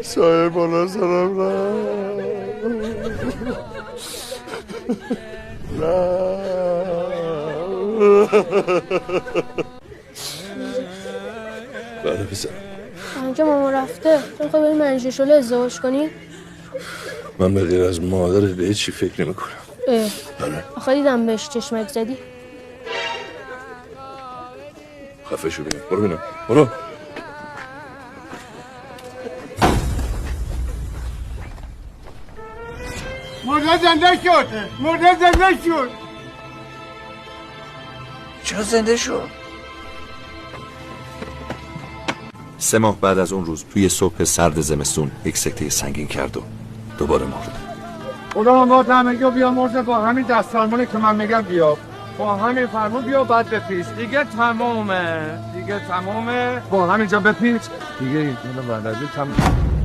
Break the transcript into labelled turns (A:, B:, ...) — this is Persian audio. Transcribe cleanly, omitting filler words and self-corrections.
A: سایه بالا سرم نه بله بزن
B: اینجا ماما رفته تو میخوای بریم منیژه شله ازدواج کنی؟
A: من به غیر از مادرت به هیچی فکر نمی کنم. بله
B: آخه دیدم بهش چشمک زدی.
A: خفه شو بینم برو بینم برو.
C: مرده زنده شد مرده زنده شد.
D: چرا زنده شد؟
E: 3 ماه بعد از اون روز توی صبح سرد زمستون یک سکته سنگین کرد و دوباره مرد.
C: خدا ما همه بیا مرده با همین دستارمونه که من میگم بیا با همین فرمون بیا بعد بپیس دیگه تمومه با همینجا بپیس دیگه اینو بلده تموم.